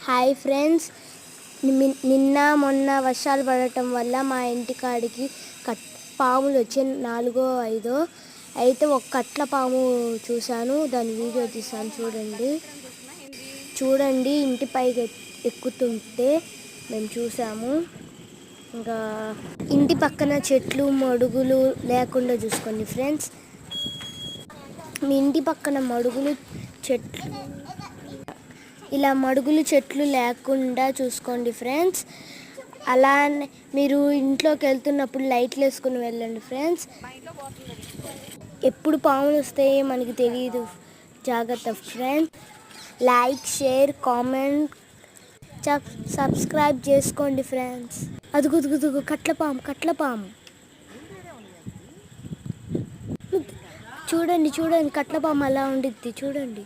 Hi friends, నిన్న మొన్న వర్షాలు పడటం వల్ల మా ఇంటికాడికి పాములు వచ్చి 4-5 అయితే ఒక కట్ల పాము చూశాను. దాని వీడియో తీసాను. చూడండి ఇంటి పైకి ఎక్కుతుంటే మేము చూసాము. ఇంకా ఇంటి పక్కన చెట్లు మడుగులు లేకుండా చూసుకోండి ఫ్రెండ్స్. మీ ఇంటి పక్కన మడుగులు చెట్లు లేకుండా చూసుకోండి ఫ్రెండ్స్. అలానే మీరు ఇంట్లోకి వెళ్తున్నప్పుడు లైట్లు వేసుకుని వెళ్ళండి ఫ్రెండ్స్. ఎప్పుడు పాములు వస్తాయో మనకి తెలియదు, జాగ్రత్త friends. Like, share, comment, subscribe చేసుకోండి ఫ్రెండ్స్. అదుగు కట్లపాము చూడండి, కట్లపాము అలా ఉండిద్ది చూడండి.